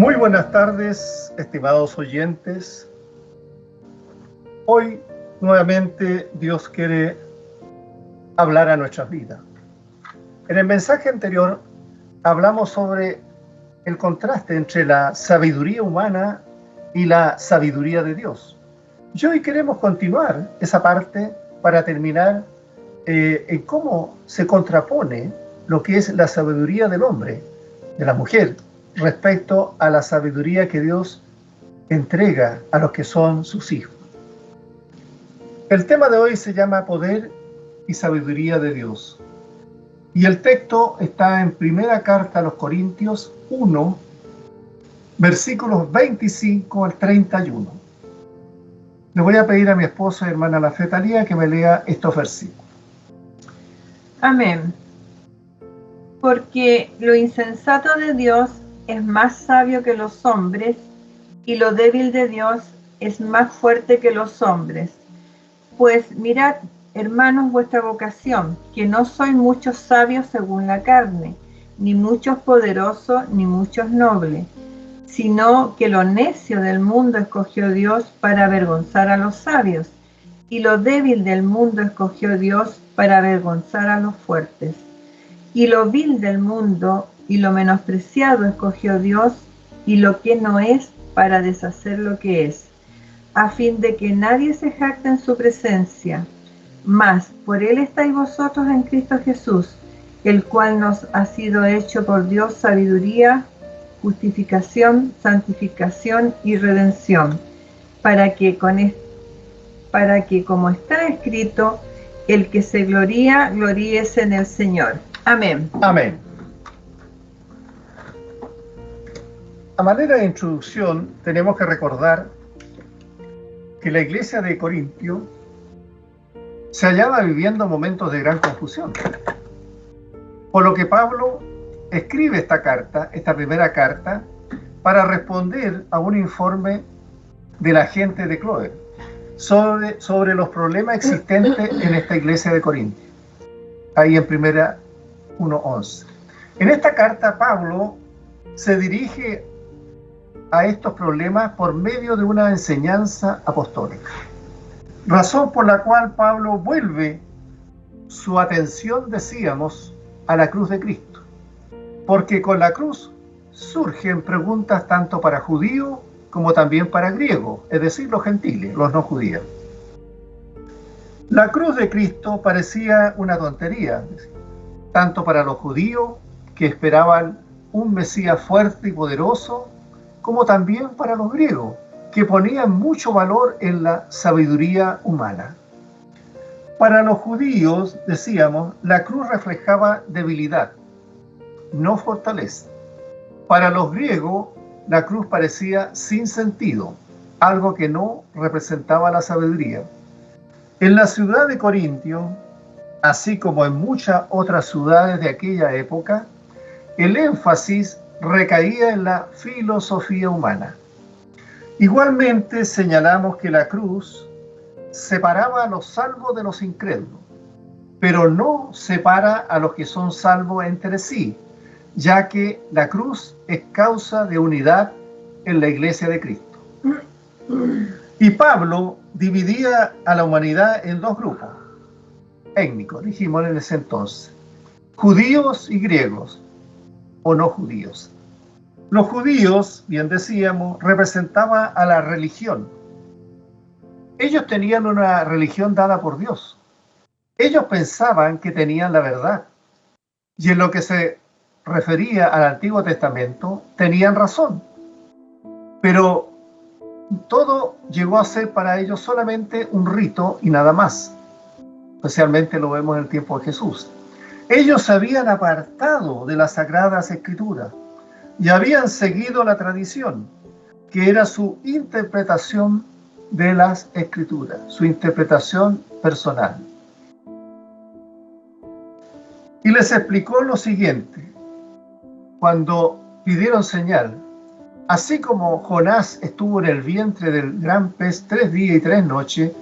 Muy buenas tardes, estimados oyentes. Hoy nuevamente Dios quiere hablar a nuestras vidas. En el mensaje anterior hablamos sobre el contraste entre la sabiduría humana y la sabiduría de Dios. Y hoy queremos continuar esa parte para terminar en cómo se contrapone lo que es la sabiduría del hombre, de la mujer, respecto a la sabiduría que Dios entrega a los que son sus hijos. El tema de hoy se llama Poder y Sabiduría de Dios. Y el texto está en primera carta a los Corintios 1, versículos 25 al 31. Le voy a pedir a mi esposa, hermana La Fe Talía, que me lea estos versículos. Amén. Porque lo insensato de Dios es más sabio que los hombres, y lo débil de Dios es más fuerte que los hombres. Pues mirad, hermanos, vuestra vocación, que no sois muchos sabios según la carne, ni muchos poderosos, ni muchos nobles, sino que lo necio del mundo escogió Dios para avergonzar a los sabios, y lo débil del mundo escogió Dios para avergonzar a los fuertes. Y lo vil del mundo y lo menospreciado escogió Dios, y lo que no es, para deshacer lo que es, a fin de que nadie se jacte en su presencia. Mas por él estáis vosotros en Cristo Jesús, el cual nos ha sido hecho por Dios sabiduría, justificación, santificación y redención, para que, como está escrito, el que se gloría, gloríese en el Señor. Amén. Amén. A manera de introducción, tenemos que recordar que la iglesia de Corintio se hallaba viviendo momentos de gran confusión. Por lo que Pablo escribe esta carta, esta primera carta, para responder a un informe de la gente de Cloé sobre los problemas existentes en esta iglesia de Corintio. Ahí en primera 1:11. En esta carta Pablo se dirige a estos problemas por medio de una enseñanza apostólica. Razón por la cual Pablo vuelve su atención, decíamos, a la cruz de Cristo. Porque con la cruz surgen preguntas tanto para judíos como también para griegos, es decir, los gentiles, los no judíos. La cruz de Cristo parecía una tontería, tanto para los judíos, que esperaban un Mesías fuerte y poderoso, como también para los griegos, que ponían mucho valor en la sabiduría humana. Para los judíos, decíamos, la cruz reflejaba debilidad, no fortaleza. Para los griegos, la cruz parecía sin sentido, algo que no representaba la sabiduría. En la ciudad de Corintio, así como en muchas otras ciudades de aquella época, el énfasis recaía en la filosofía humana. Igualmente señalamos que la cruz separaba a los salvos de los incrédulos, pero no separa a los que son salvos entre sí, ya que la cruz es causa de unidad en la iglesia de Cristo. Y Pablo dividía a la humanidad en dos grupos étnicos, dijimos en ese entonces, judíos y griegos, o no judíos. Los judíos, bien decíamos, representaban a la religión. Ellos tenían una religión dada por Dios. Ellos pensaban que tenían la verdad. Y en lo que se refería al Antiguo Testamento, tenían razón. Pero todo llegó a ser para ellos solamente un rito y nada más. Especialmente lo vemos en el tiempo de Jesús. Ellos se habían apartado de las Sagradas Escrituras y habían seguido la tradición, que era su interpretación de las Escrituras, su interpretación personal. Y les explicó lo siguiente, cuando pidieron señal: así como Jonás estuvo en el vientre del gran pez 3 días y 3 noches,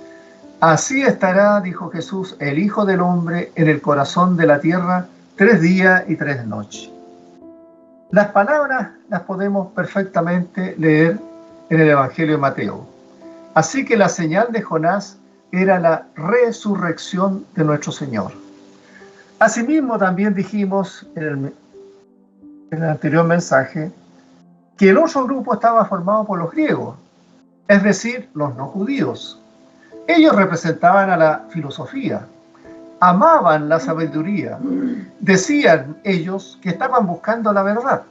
así estará, dijo Jesús, el Hijo del Hombre en el corazón de la tierra 3 días y 3 noches. Las palabras las podemos perfectamente leer en el Evangelio de Mateo. Así que la señal de Jonás era la resurrección de nuestro Señor. Asimismo, también dijimos en el anterior mensaje que el otro grupo estaba formado por los griegos, es decir, los no judíos. Ellos representaban a la filosofía, amaban la sabiduría, decían ellos que estaban buscando la verdad.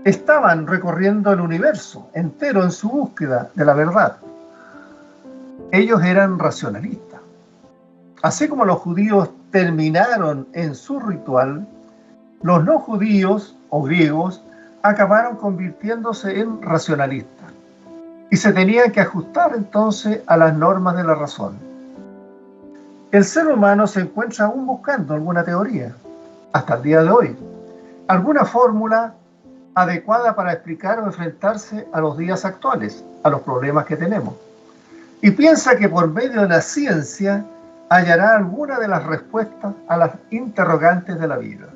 Estaban recorriendo el universo entero en su búsqueda de la verdad. Ellos eran racionalistas. Así como los judíos terminaron en su ritual, los no judíos o griegos acabaron convirtiéndose en racionalistas y se tenían que ajustar entonces a las normas de la razón. El ser humano se encuentra aún buscando alguna teoría, hasta el día de hoy, alguna fórmula adecuada para explicar o enfrentarse a los días actuales, a los problemas que tenemos. Y piensa que por medio de la ciencia hallará alguna de las respuestas a las interrogantes de la vida.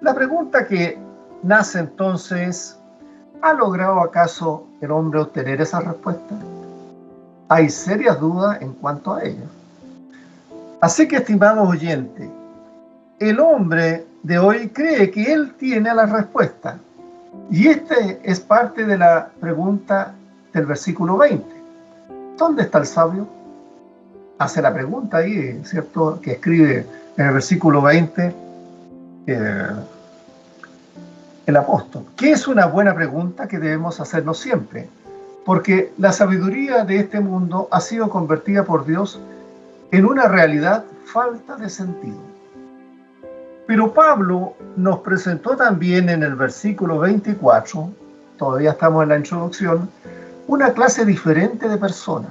La pregunta que nace entonces, ¿ha logrado acaso el hombre obtener esa respuesta? Hay serias dudas en cuanto a ello. Así que, estimados oyentes, el hombre de hoy cree que él tiene la respuesta. Y este es parte de la pregunta del versículo 20. ¿Dónde está el sabio? Hace la pregunta ahí, ¿cierto? Que escribe en el versículo 20 el apóstol. ¿Qué es una buena pregunta que debemos hacernos siempre? Porque la sabiduría de este mundo ha sido convertida por Dios en una realidad falta de sentido. Pero Pablo nos presentó también en el versículo 24, todavía estamos en la introducción, una clase diferente de personas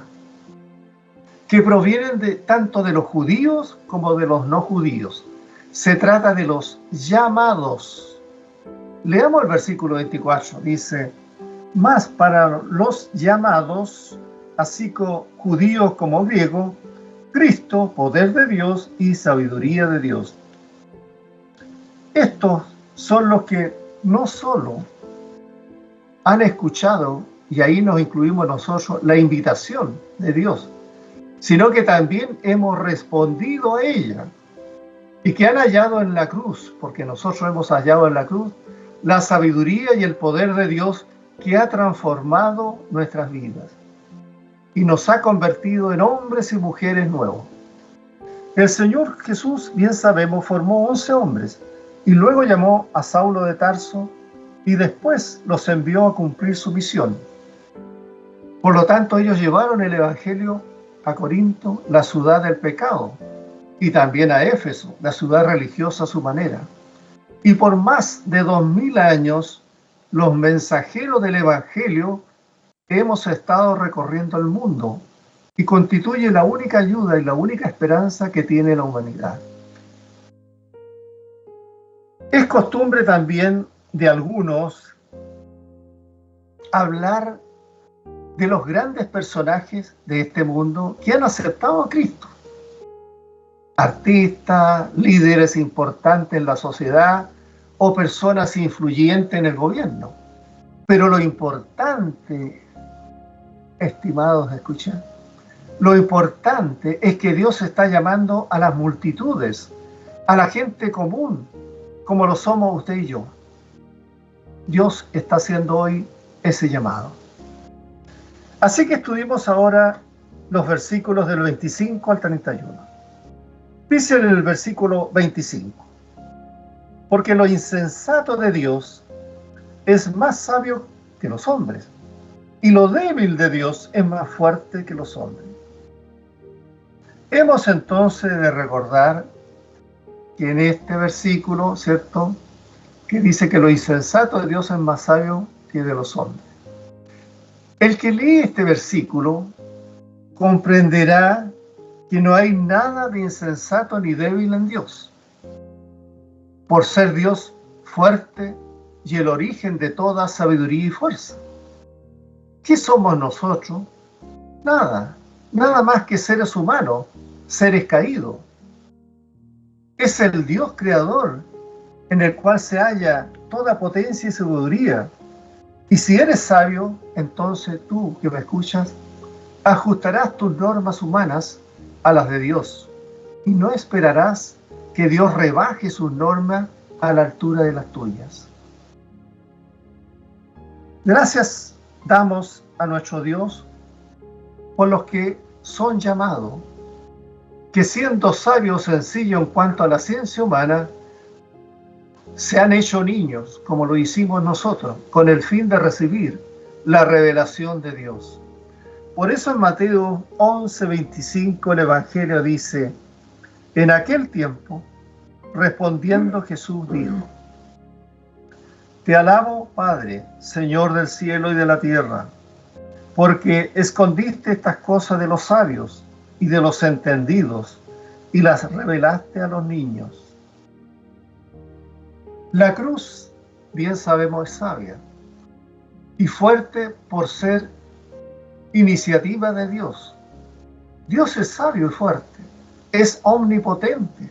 que provienen tanto de los judíos como de los no judíos. Se trata de los llamados. Leamos el versículo 24, dice: mas para los llamados, así como judíos como griegos, Cristo, poder de Dios y sabiduría de Dios. Estos son los que no solo han escuchado, y ahí nos incluimos nosotros, la invitación de Dios, sino que también hemos respondido a ella y que han hallado en la cruz, porque nosotros hemos hallado en la cruz la sabiduría y el poder de Dios que ha transformado nuestras vidas y nos ha convertido en hombres y mujeres nuevos. El Señor Jesús, bien sabemos, formó 11 hombres y luego llamó a Saulo de Tarso y después los envió a cumplir su misión. Por lo tanto, ellos llevaron el Evangelio a Corinto, la ciudad del pecado, y también a Éfeso, la ciudad religiosa a su manera. Y por más de 2000 años, los mensajeros del Evangelio hemos estado recorriendo el mundo y constituye la única ayuda y la única esperanza que tiene la humanidad. Es costumbre también de algunos hablar de los grandes personajes de este mundo que han aceptado a Cristo. Artistas, líderes importantes en la sociedad o personas influyentes en el gobierno. Pero lo importante, estimados, escuchen, lo importante es que Dios está llamando a las multitudes, a la gente común, como lo somos usted y yo. Dios está haciendo hoy ese llamado. Así que estudiemos ahora los versículos del 25 al 31. Dice en el versículo 25: porque lo insensato de Dios es más sabio que los hombres, y lo débil de Dios es más fuerte que los hombres. Hemos entonces de recordar que en este versículo, ¿cierto?, que dice que lo insensato de Dios es más sabio que de los hombres. El que lee este versículo comprenderá que no hay nada de insensato ni débil en Dios, por ser Dios fuerte y el origen de toda sabiduría y fuerza. ¿Qué somos nosotros? Nada más que seres humanos, seres caídos. Es el Dios creador en el cual se halla toda potencia y sabiduría. Y si eres sabio, entonces tú que me escuchas, ajustarás tus normas humanas a las de Dios, y no esperarás que Dios rebaje sus normas a la altura de las tuyas. Gracias damos a nuestro Dios por los que son llamados, que siendo sabios sencillos en cuanto a la ciencia humana, se han hecho niños, como lo hicimos nosotros, con el fin de recibir la revelación de Dios. Por eso en Mateo 11:25 el Evangelio dice: en aquel tiempo, respondiendo Jesús dijo: Te alabo, Padre, Señor del cielo y de la tierra, porque escondiste estas cosas de los sabios y de los entendidos y las revelaste a los niños. La cruz, bien sabemos, es sabia y fuerte por ser iniciativa de Dios. Dios es sabio y fuerte, es omnipotente.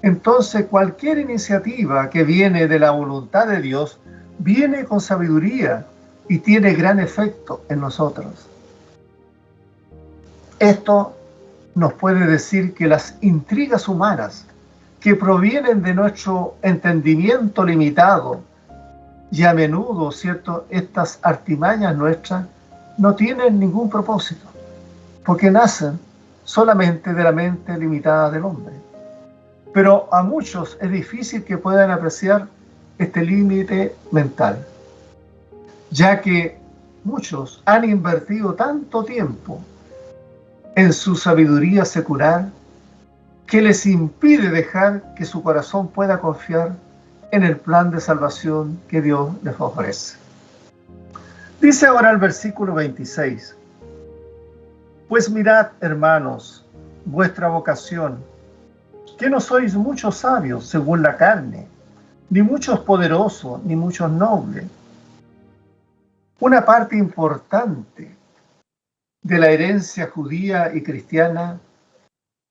Entonces cualquier iniciativa que viene de la voluntad de Dios viene con sabiduría y tiene gran efecto en nosotros. Esto nos puede decir que las intrigas humanas que provienen de nuestro entendimiento limitado y a menudo, ¿cierto?, estas artimañas nuestras no tienen ningún propósito, porque nacen solamente de la mente limitada del hombre. Pero a muchos es difícil que puedan apreciar este límite mental, ya que muchos han invertido tanto tiempo en su sabiduría secular que les impide dejar que su corazón pueda confiar en el plan de salvación que Dios les ofrece. Dice ahora el versículo 26: Pues mirad, hermanos, vuestra vocación, que no sois muchos sabios según la carne, ni muchos poderosos, ni muchos nobles. Una parte importante de la herencia judía y cristiana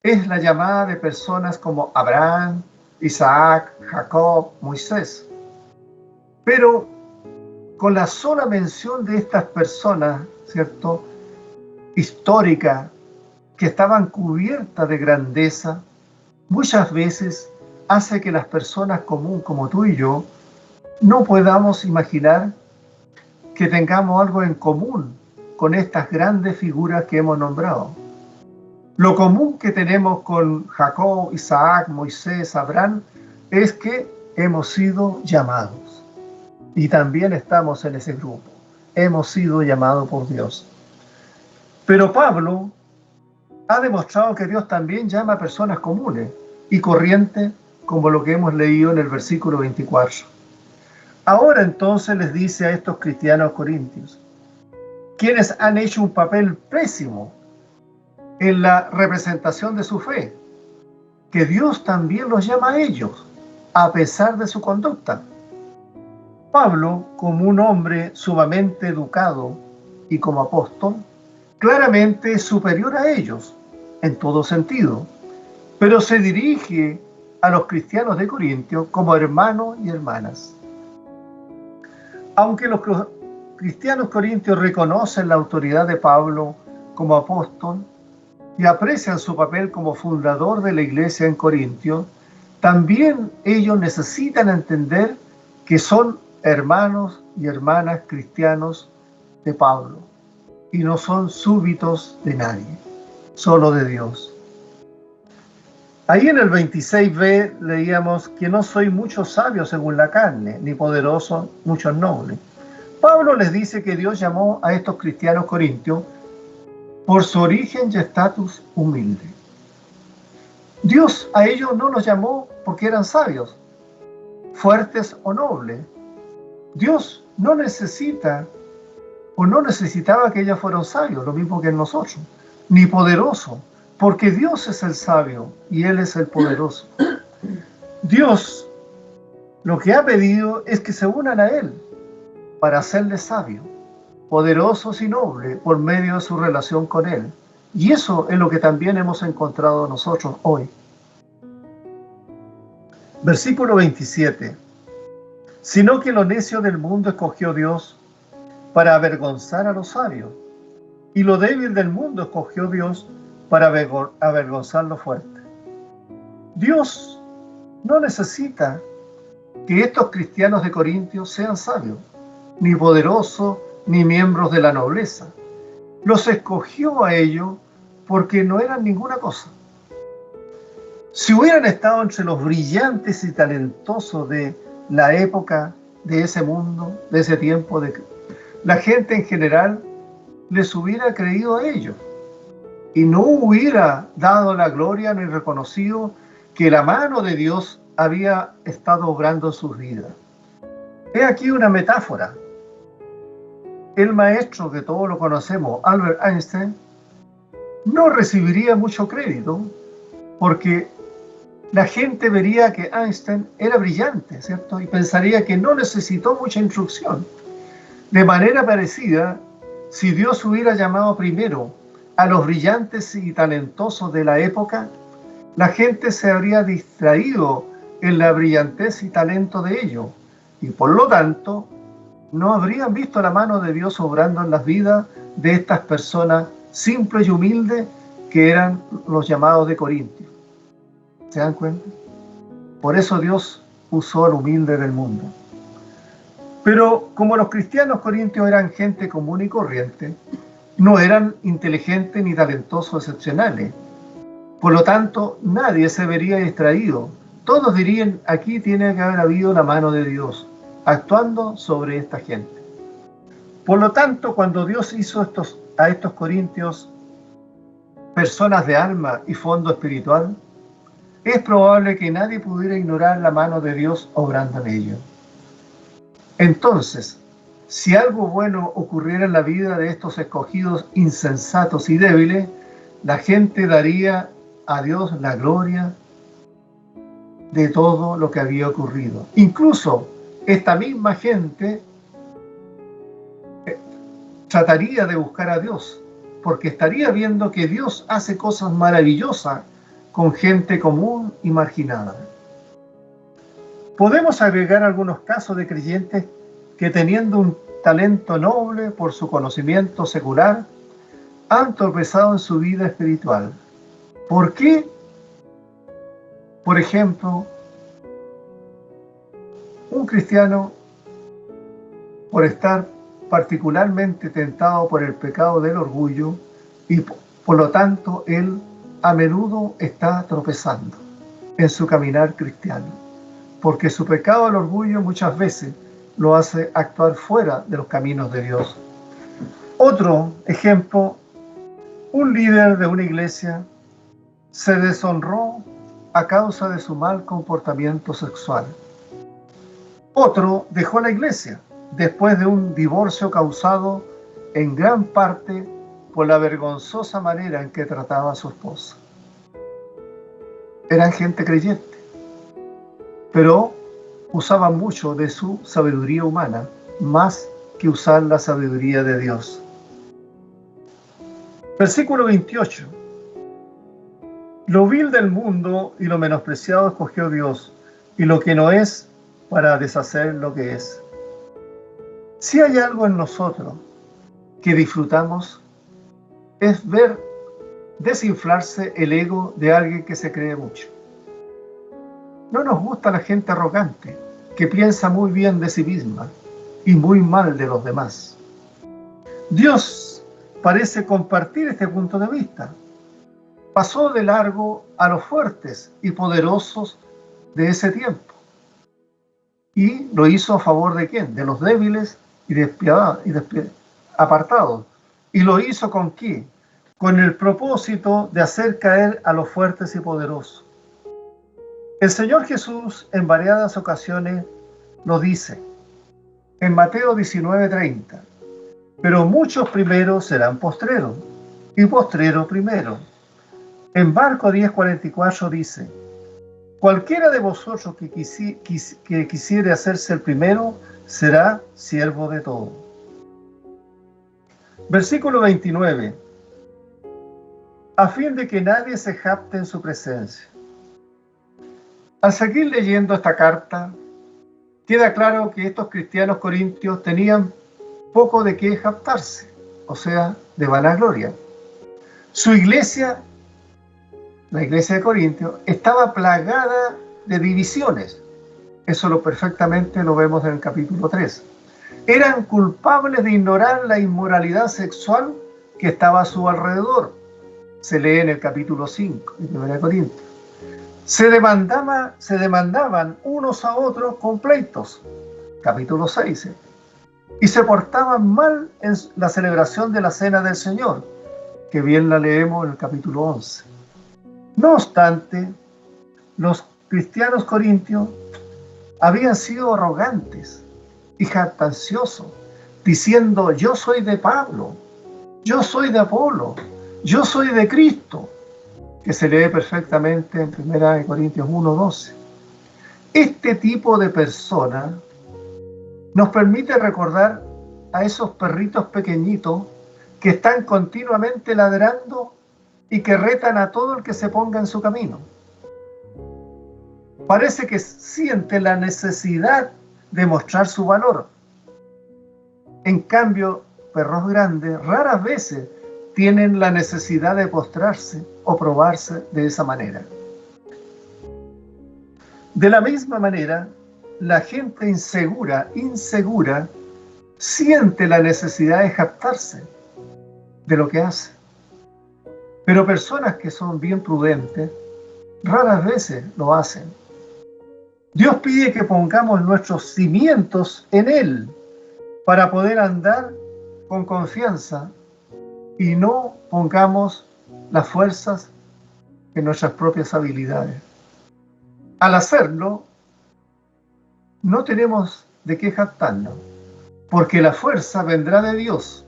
es la llamada de personas como Abraham, Isaac, Jacob, Moisés. Pero con la sola mención de estas personas, ¿cierto?, históricas, que estaban cubiertas de grandeza, muchas veces hace que las personas comunes como tú y yo no podamos imaginar que tengamos algo en común con estas grandes figuras que hemos nombrado. Lo común que tenemos con Jacob, Isaac, Moisés, Abraham, es que hemos sido llamados. Y también estamos en ese grupo. Hemos sido llamados por Dios. Pero Pablo ha demostrado que Dios también llama a personas comunes y corrientes, como lo que hemos leído en el versículo 24. Ahora entonces les dice a estos cristianos corintios, quienes han hecho un papel pésimo en la representación de su fe, que Dios también los llama a ellos, a pesar de su conducta. Pablo, como un hombre sumamente educado y como apóstol, claramente es superior a ellos en todo sentido, pero se dirige a los cristianos de Corintio como hermanos y hermanas. Aunque los cristianos corintios reconocen la autoridad de Pablo como apóstol y aprecian su papel como fundador de la iglesia en Corintio, también ellos necesitan entender que son hermanos y hermanas cristianos de Pablo y no son súbditos de nadie, solo de Dios. Ahí en el 26b leíamos que no soy muchos sabios según la carne, ni poderosos muchos nobles. Pablo les dice que Dios llamó a estos cristianos corintios por su origen y estatus humilde. Dios a ellos no los llamó porque eran sabios, fuertes o nobles. Dios no necesita o no necesitaba que ellos fueran sabios, lo mismo que nosotros, ni poderosos, porque Dios es el sabio y Él es el poderoso. Dios lo que ha pedido es que se unan a Él para hacerles sabios, poderosos y nobles por medio de su relación con Él. Y eso es lo que también hemos encontrado nosotros hoy. Versículo 27. Sino que lo necio del mundo escogió Dios para avergonzar a los sabios, y lo débil del mundo escogió Dios para avergonzar lo fuerte. Dios no necesita que estos cristianos de Corintios sean sabios, ni poderosos, ni miembros de la nobleza. Los escogió a ellos porque no eran ninguna cosa. Si hubieran estado entre los brillantes y talentosos de la época, de ese mundo, de ese tiempo, la gente en general les hubiera creído a ellos y no hubiera dado la gloria ni reconocido que la mano de Dios había estado obrando en sus vidas. He aquí una metáfora. El maestro que todos lo conocemos, Albert Einstein, no recibiría mucho crédito porque la gente vería que Einstein era brillante, ¿cierto? Y pensaría que no necesitó mucha instrucción. De manera parecida, si Dios hubiera llamado primero a los brillantes y talentosos de la época, la gente se habría distraído en la brillantez y talento de ellos, y por lo tanto no habrían visto la mano de Dios obrando en las vidas de estas personas simples y humildes que eran los llamados de Corintios. ¿Se dan cuenta? Por eso Dios usó al humilde del mundo. Pero como los cristianos corintios eran gente común y corriente, no eran inteligentes ni talentosos excepcionales. Por lo tanto, nadie se vería distraído. Todos dirían, aquí tiene que haber habido la mano de Dios, actuando sobre esta gente. Por lo tanto, cuando Dios hizo a estos corintios personas de alma y fondo espiritual, es probable que nadie pudiera ignorar la mano de Dios obrando en ellos. Entonces, si algo bueno ocurriera en la vida de estos escogidos insensatos y débiles, la gente daría a Dios la gloria de todo lo que había ocurrido. Incluso esta misma gente trataría de buscar a Dios, porque estaría viendo que Dios hace cosas maravillosas con gente común y marginada. Podemos agregar algunos casos de creyentes que, teniendo un talento noble por su conocimiento secular, han tropezado en su vida espiritual. ¿Por qué? Por ejemplo, un cristiano, por estar particularmente tentado por el pecado del orgullo, y por lo tanto él a menudo está tropezando en su caminar cristiano, porque su pecado del orgullo muchas veces lo hace actuar fuera de los caminos de Dios. Otro ejemplo, un líder de una iglesia se deshonró a causa de su mal comportamiento sexual. Otro dejó la iglesia después de un divorcio causado en gran parte por la vergonzosa manera en que trataba a su esposa. Eran gente creyente, pero usaban mucho de su sabiduría humana, más que usar la sabiduría de Dios. Versículo 28. Lo vil del mundo y lo menospreciado escogió Dios, y lo que no es, para deshacer lo que es. Si hay algo en nosotros que disfrutamos, es ver desinflarse el ego de alguien que se cree mucho. No nos gusta la gente arrogante, que piensa muy bien de sí misma y muy mal de los demás. Dios parece compartir este punto de vista. Pasó de largo a los fuertes y poderosos de ese tiempo. Y lo hizo a favor de ¿quién? De los débiles y despiadados y apartados. ¿Y lo hizo con qué? Con el propósito de hacer caer a los fuertes y poderosos. El Señor Jesús en variadas ocasiones lo dice en Mateo 19:30. Pero muchos primeros serán postreros y postreros primeros. En Marcos 10:44 dice: cualquiera de vosotros que quisiere hacerse el primero será siervo de todo. Versículo 29. A fin de que nadie se jacte en su presencia. Al seguir leyendo esta carta, queda claro que estos cristianos corintios tenían poco de qué jactarse, o sea, de vanagloria. Su iglesia, la iglesia de Corintios, estaba plagada de divisiones. Eso perfectamente lo vemos en el capítulo 3. Eran culpables de ignorar la inmoralidad sexual que estaba a su alrededor. Se lee en el capítulo 5 de 1 Corintios. Se demandaban unos a otros con pleitos. Capítulo 6. Y se portaban mal en la celebración de la Cena del Señor, que bien la leemos en el capítulo 11. No obstante, los cristianos corintios habían sido arrogantes y jactanciosos, diciendo: yo soy de Pablo, yo soy de Apolo, yo soy de Cristo, que se lee perfectamente en 1 Corintios 1:12. Este tipo de persona nos permite recordar a esos perritos pequeñitos que están continuamente ladrando y que retan a todo el que se ponga en su camino. Parece que sienten la necesidad de mostrar su valor. En cambio, perros grandes raras veces tienen la necesidad de postrarse o probarse de esa manera. De la misma manera, la gente insegura siente la necesidad de jactarse de lo que hace. Pero personas que son bien prudentes raras veces lo hacen. Dios pide que pongamos nuestros cimientos en Él para poder andar con confianza y no pongamos las fuerzas en nuestras propias habilidades. Al hacerlo, no tenemos de qué jactarnos, porque la fuerza vendrá de Dios,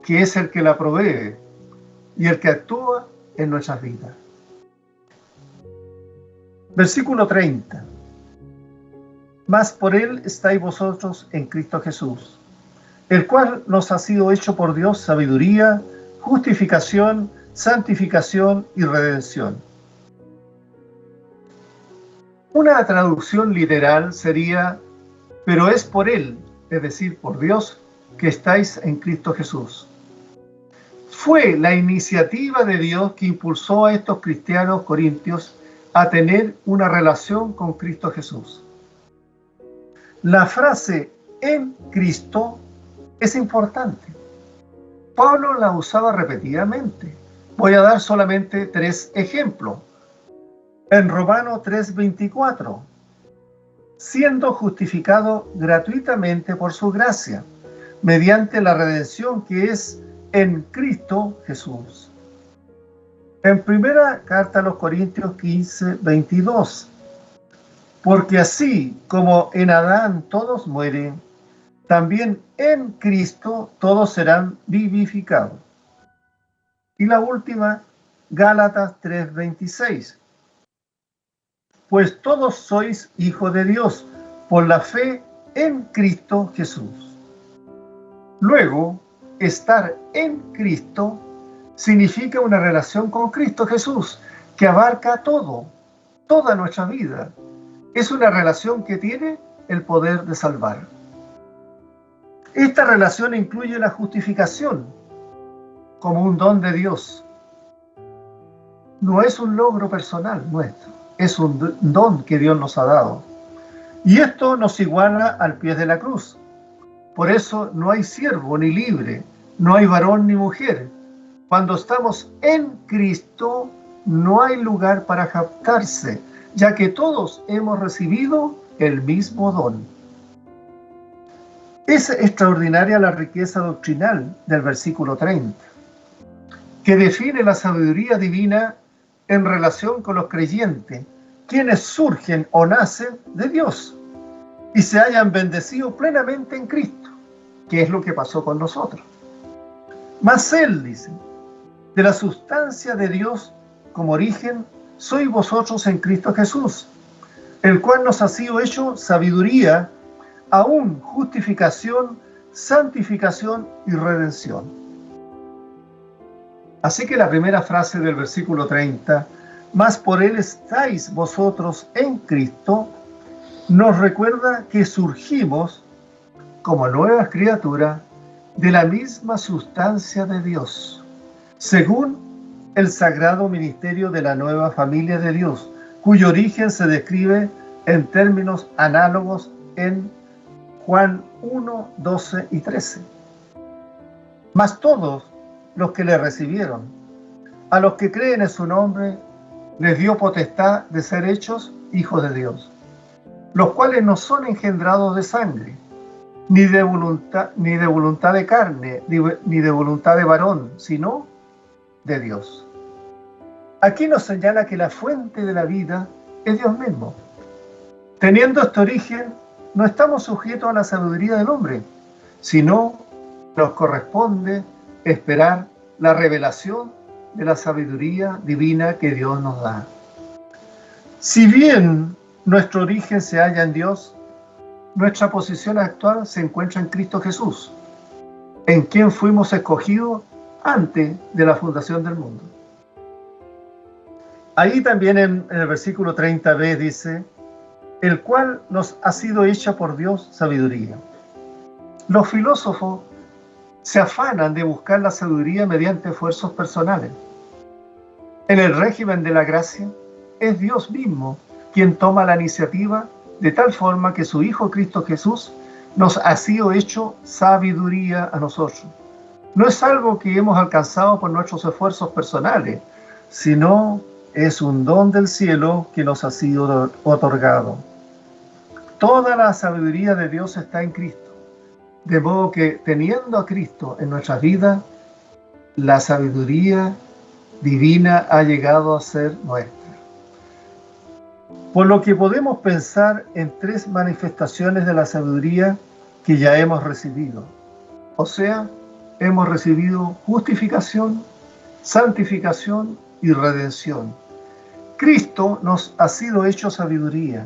que es el que la provee y el que actúa en nuestras vidas. Versículo 30. Mas por Él estáis vosotros en Cristo Jesús, el cual nos ha sido hecho por Dios sabiduría, justificación, santificación y redención. Una traducción literal sería: pero es por Él, es decir, por Dios, que estáis en Cristo Jesús. Fue la iniciativa de Dios que impulsó a estos cristianos corintios a tener una relación con Cristo Jesús. La frase en Cristo es importante. Pablo la usaba repetidamente. Voy a dar solamente 3 ejemplos. En Romanos 3:24, siendo justificado gratuitamente por su gracia, mediante la redención que es en Cristo Jesús. En primera carta a los Corintios 15:22, porque así como en Adán todos mueren, también en Cristo todos serán vivificados. Y la última, Gálatas 3:26, pues todos sois hijos de Dios por la fe en Cristo Jesús. Luego, estar en Cristo significa una relación con Cristo Jesús que abarca todo, toda nuestra vida. Es una relación que tiene el poder de salvar. Esta relación incluye la justificación como un don de Dios. No es un logro personal nuestro, es un don que Dios nos ha dado. Y esto nos iguala al pie de la cruz. Por eso no hay siervo ni libre, no hay varón ni mujer. Cuando estamos en Cristo, no hay lugar para jactarse, ya que todos hemos recibido el mismo don. Es extraordinaria la riqueza doctrinal del versículo 30, que define la sabiduría divina en relación con los creyentes, quienes surgen o nacen de Dios y se hayan bendecido plenamente en Cristo, que es lo que pasó con nosotros. Mas Él dice: de la sustancia de Dios como origen, sois vosotros en Cristo Jesús, el cual nos ha sido hecho sabiduría, aún justificación, santificación y redención. Así que la primera frase del versículo 30 mas por él estáis vosotros en Cristo, nos recuerda que surgimos como nuevas criaturas de la misma sustancia de Dios, según el sagrado ministerio de la nueva familia de Dios, cuyo origen se describe en términos análogos en Juan 1, 12 y 13. Mas todos los que le recibieron, a los que creen en su nombre, les dio potestad de ser hechos hijos de Dios, los cuales no son engendrados de sangre, ni de voluntad de carne, ni de voluntad de varón, sino de Dios. Aquí nos señala que la fuente de la vida es Dios mismo. Teniendo este origen, no estamos sujetos a la sabiduría del hombre, sino nos corresponde esperar la revelación de la sabiduría divina que Dios nos da. Si bien nuestro origen se halla en Dios, nuestra posición actual se encuentra en Cristo Jesús, en quien fuimos escogidos antes de la fundación del mundo. Ahí también en el versículo 30b dice, el cual nos ha sido hecha por Dios sabiduría. Los filósofos se afanan de buscar la sabiduría mediante esfuerzos personales. En el régimen de la gracia, es Dios mismo quien toma la iniciativa de tal forma que su Hijo Cristo Jesús nos ha sido hecho sabiduría a nosotros. No es algo que hemos alcanzado por nuestros esfuerzos personales, sino es un don del cielo que nos ha sido otorgado. Toda la sabiduría de Dios está en Cristo, de modo que teniendo a Cristo en nuestras vidas, la sabiduría divina ha llegado a ser nuestra. Por lo que podemos pensar en tres manifestaciones de la sabiduría que ya hemos recibido. O sea, hemos recibido justificación, santificación y redención. Cristo nos ha sido hecho sabiduría,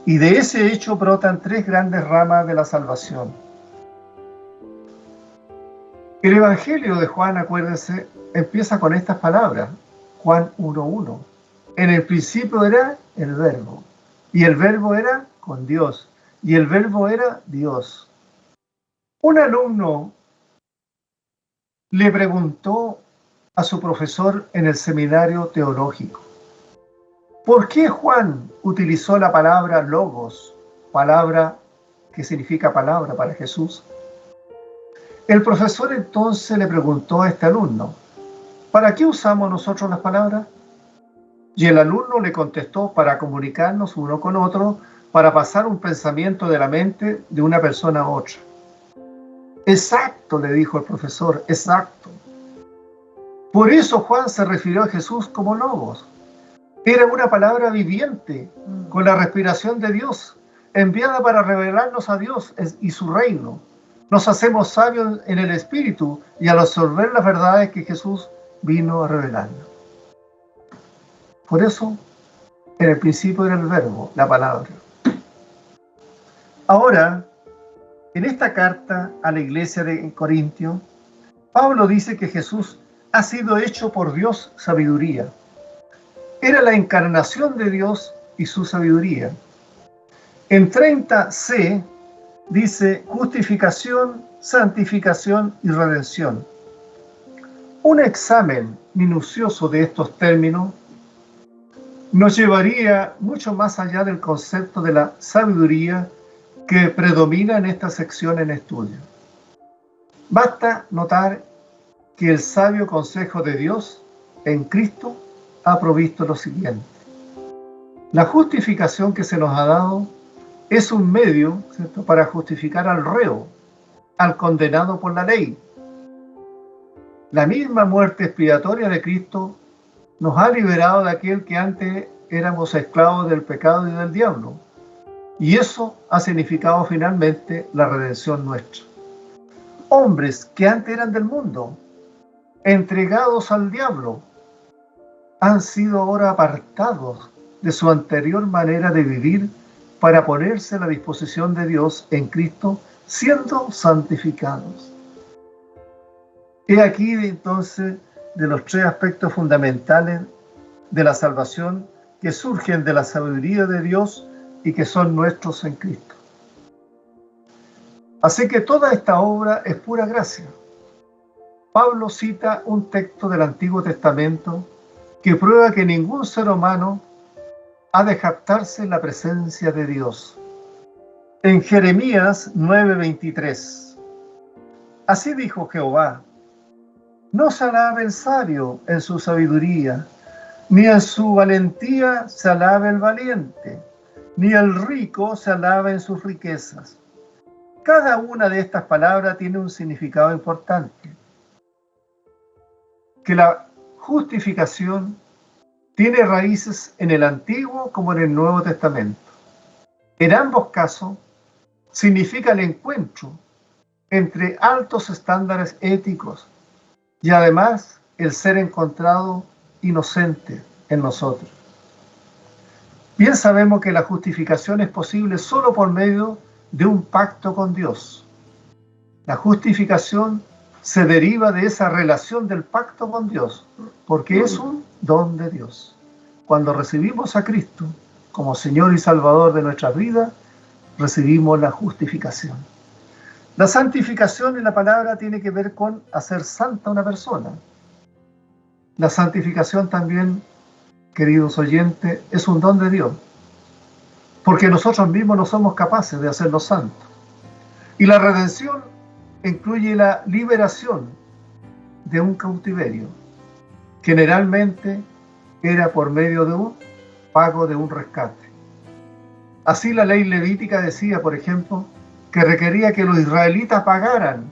y de ese hecho brotan tres grandes ramas de la salvación. El Evangelio de Juan, acuérdense, empieza con estas palabras, Juan 1:1. En el principio era el Verbo, y el Verbo era con Dios, y el Verbo era Dios. Un alumno le preguntó a su profesor en el seminario teológico, ¿por qué Juan utilizó la palabra logos, palabra que significa palabra para Jesús? El profesor entonces le preguntó a este alumno, ¿para qué usamos nosotros las palabras? Y el alumno le contestó, para comunicarnos uno con otro, para pasar un pensamiento de la mente de una persona a otra. Exacto, le dijo el profesor, exacto. Por eso Juan se refirió a Jesús como logos. Era una palabra viviente, con la respiración de Dios, enviada para revelarnos a Dios y su reino. Nos hacemos sabios en el Espíritu y al absorber las verdades que Jesús vino a revelarnos. Por eso, en el principio era el Verbo, la palabra. Ahora, en esta carta a la iglesia de Corintio, Pablo dice que Jesús ha sido hecho por Dios sabiduría. Era la encarnación de Dios y su sabiduría. En 30c dice justificación, santificación y redención. Un examen minucioso de estos términos nos llevaría mucho más allá del concepto de la sabiduría que predomina en esta sección en estudio. Basta notar que el sabio consejo de Dios en Cristo ha provisto lo siguiente. La justificación que se nos ha dado es un medio, ¿cierto?, para justificar al reo, al condenado por la ley. La misma muerte expiatoria de Cristo nos ha liberado de aquel que antes éramos esclavos del pecado y del diablo. Y eso ha significado finalmente la redención nuestra. Hombres que antes eran del mundo, entregados al diablo, han sido ahora apartados de su anterior manera de vivir para ponerse a la disposición de Dios en Cristo, siendo santificados. He aquí entonces de los tres aspectos fundamentales de la salvación que surgen de la sabiduría de Dios y que son nuestros en Cristo. Así que toda esta obra es pura gracia. Pablo cita un texto del Antiguo Testamento que prueba que ningún ser humano ha de jactarse en la presencia de Dios. En Jeremías 9:23, así dijo Jehová: no se alabe el sabio en su sabiduría, ni en su valentía se alabe el valiente, ni el rico se alabe en sus riquezas. Cada una de estas palabras tiene un significado importante. Que la justificación tiene raíces en el Antiguo como en el Nuevo Testamento. En ambos casos, significa el encuentro entre altos estándares éticos y además el ser encontrado inocente en nosotros. Bien sabemos que la justificación es posible solo por medio de un pacto con Dios. La justificación se deriva de esa relación del pacto con Dios, porque es un don de Dios. Cuando recibimos a Cristo como Señor y Salvador de nuestras vidas, recibimos la justificación. La santificación en la palabra tiene que ver con hacer santa a una persona. La santificación también, queridos oyentes, es un don de Dios, porque nosotros mismos no somos capaces de hacernos santos. Y la redención incluye la liberación de un cautiverio. Generalmente era por medio de un pago de un rescate. Así la ley levítica decía, por ejemplo, que requería que los israelitas pagaran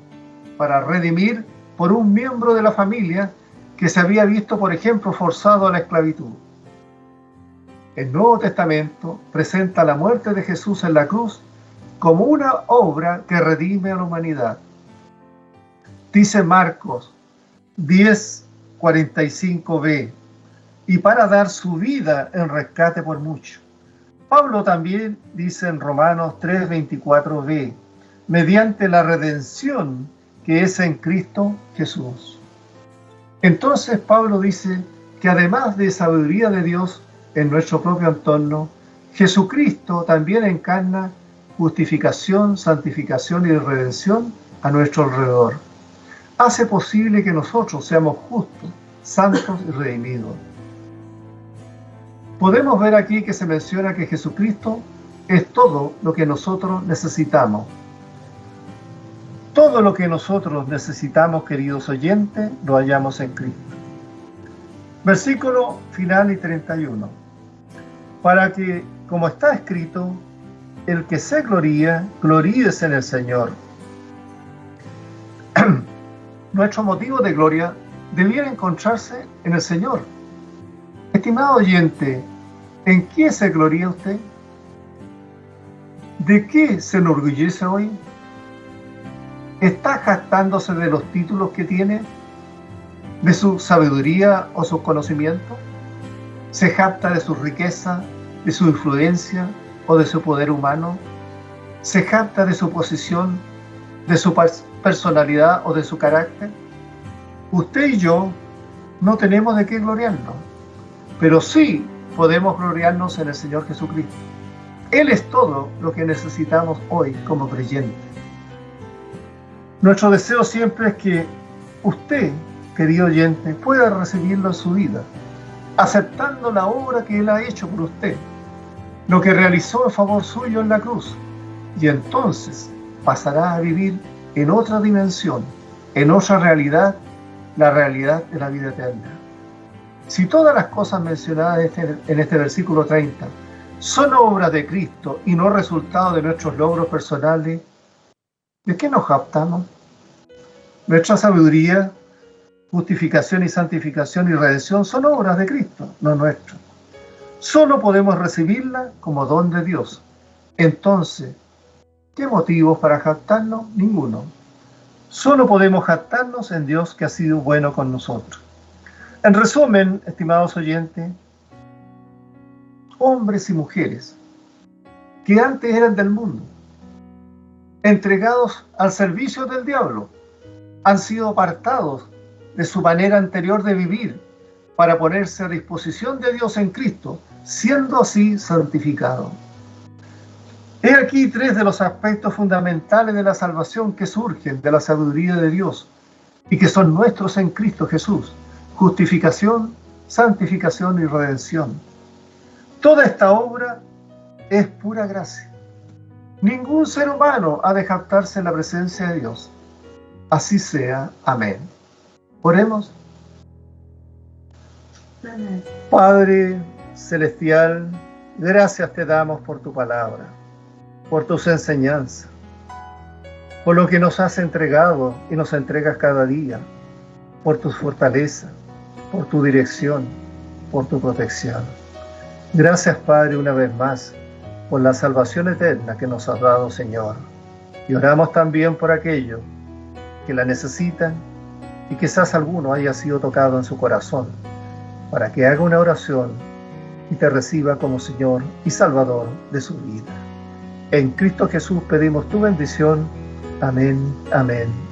para redimir por un miembro de la familia que se había visto, por ejemplo, forzado a la esclavitud. El Nuevo Testamento presenta la muerte de Jesús en la cruz como una obra que redime a la humanidad. Dice Marcos 10:45b, y para dar su vida en rescate por muchos. Pablo también dice en Romanos 3:24b, mediante la redención que es en Cristo Jesús. Entonces Pablo dice que además de sabiduría de Dios en nuestro propio entorno, Jesucristo también encarna justificación, santificación y redención a nuestro alrededor. Hace posible que nosotros seamos justos, santos y redimidos. Podemos ver aquí que se menciona que Jesucristo es todo lo que nosotros necesitamos. Todo lo que nosotros necesitamos, queridos oyentes, lo hallamos en Cristo. Versículo final y 31. Para que, como está escrito, el que se gloría, gloríese en el Señor. Nuestro motivo de gloria debiera encontrarse en el Señor. Estimado oyente, ¿en qué se gloría usted? ¿De qué se enorgullece hoy? ¿Está jactándose de los títulos que tiene? ¿De su sabiduría o sus conocimientos? ¿Se jacta de su riqueza, de su influencia o de su poder humano? ¿Se jacta de su posición, de su personalidad o de su carácter? Usted y yo no tenemos de qué gloriarnos, pero sí podemos gloriarnos en el Señor Jesucristo. Él es todo lo que necesitamos hoy como creyentes. Nuestro deseo siempre es que usted, querido oyente, pueda recibirlo en su vida, aceptando la obra que Él ha hecho por usted, lo que realizó en favor suyo en la cruz, y entonces pasará a vivir en otra dimensión, en otra realidad, la realidad de la vida eterna. Si todas las cosas mencionadas en este versículo 30 son obras de Cristo y no resultado de nuestros logros personales, ¿de qué nos jactamos? Nuestra sabiduría, justificación y santificación y redención son obras de Cristo, no nuestras. Solo podemos recibirlas como don de Dios. Entonces, ¿qué motivos para jactarnos? Ninguno. Solo podemos jactarnos en Dios que ha sido bueno con nosotros. En resumen, estimados oyentes, hombres y mujeres que antes eran del mundo, entregados al servicio del diablo, han sido apartados de su manera anterior de vivir para ponerse a disposición de Dios en Cristo, siendo así santificado. He aquí 3 de los aspectos fundamentales de la salvación que surgen de la sabiduría de Dios y que son nuestros en Cristo Jesús: justificación, santificación y redención. Toda esta obra es pura gracia. Ningún ser humano ha de jactarse en la presencia de Dios. Así sea. Amén. Oremos. Amén. Padre celestial, gracias te damos por tu palabra, por tus enseñanzas, por lo que nos has entregado y nos entregas cada día, por tu fortaleza, por tu dirección, por tu protección. Gracias, Padre, una vez más, por la salvación eterna que nos has dado, Señor. Y oramos también por aquellos que la necesitan y quizás alguno haya sido tocado en su corazón, para que haga una oración y te reciba como Señor y Salvador de su vida. En Cristo Jesús pedimos tu bendición. Amén, amén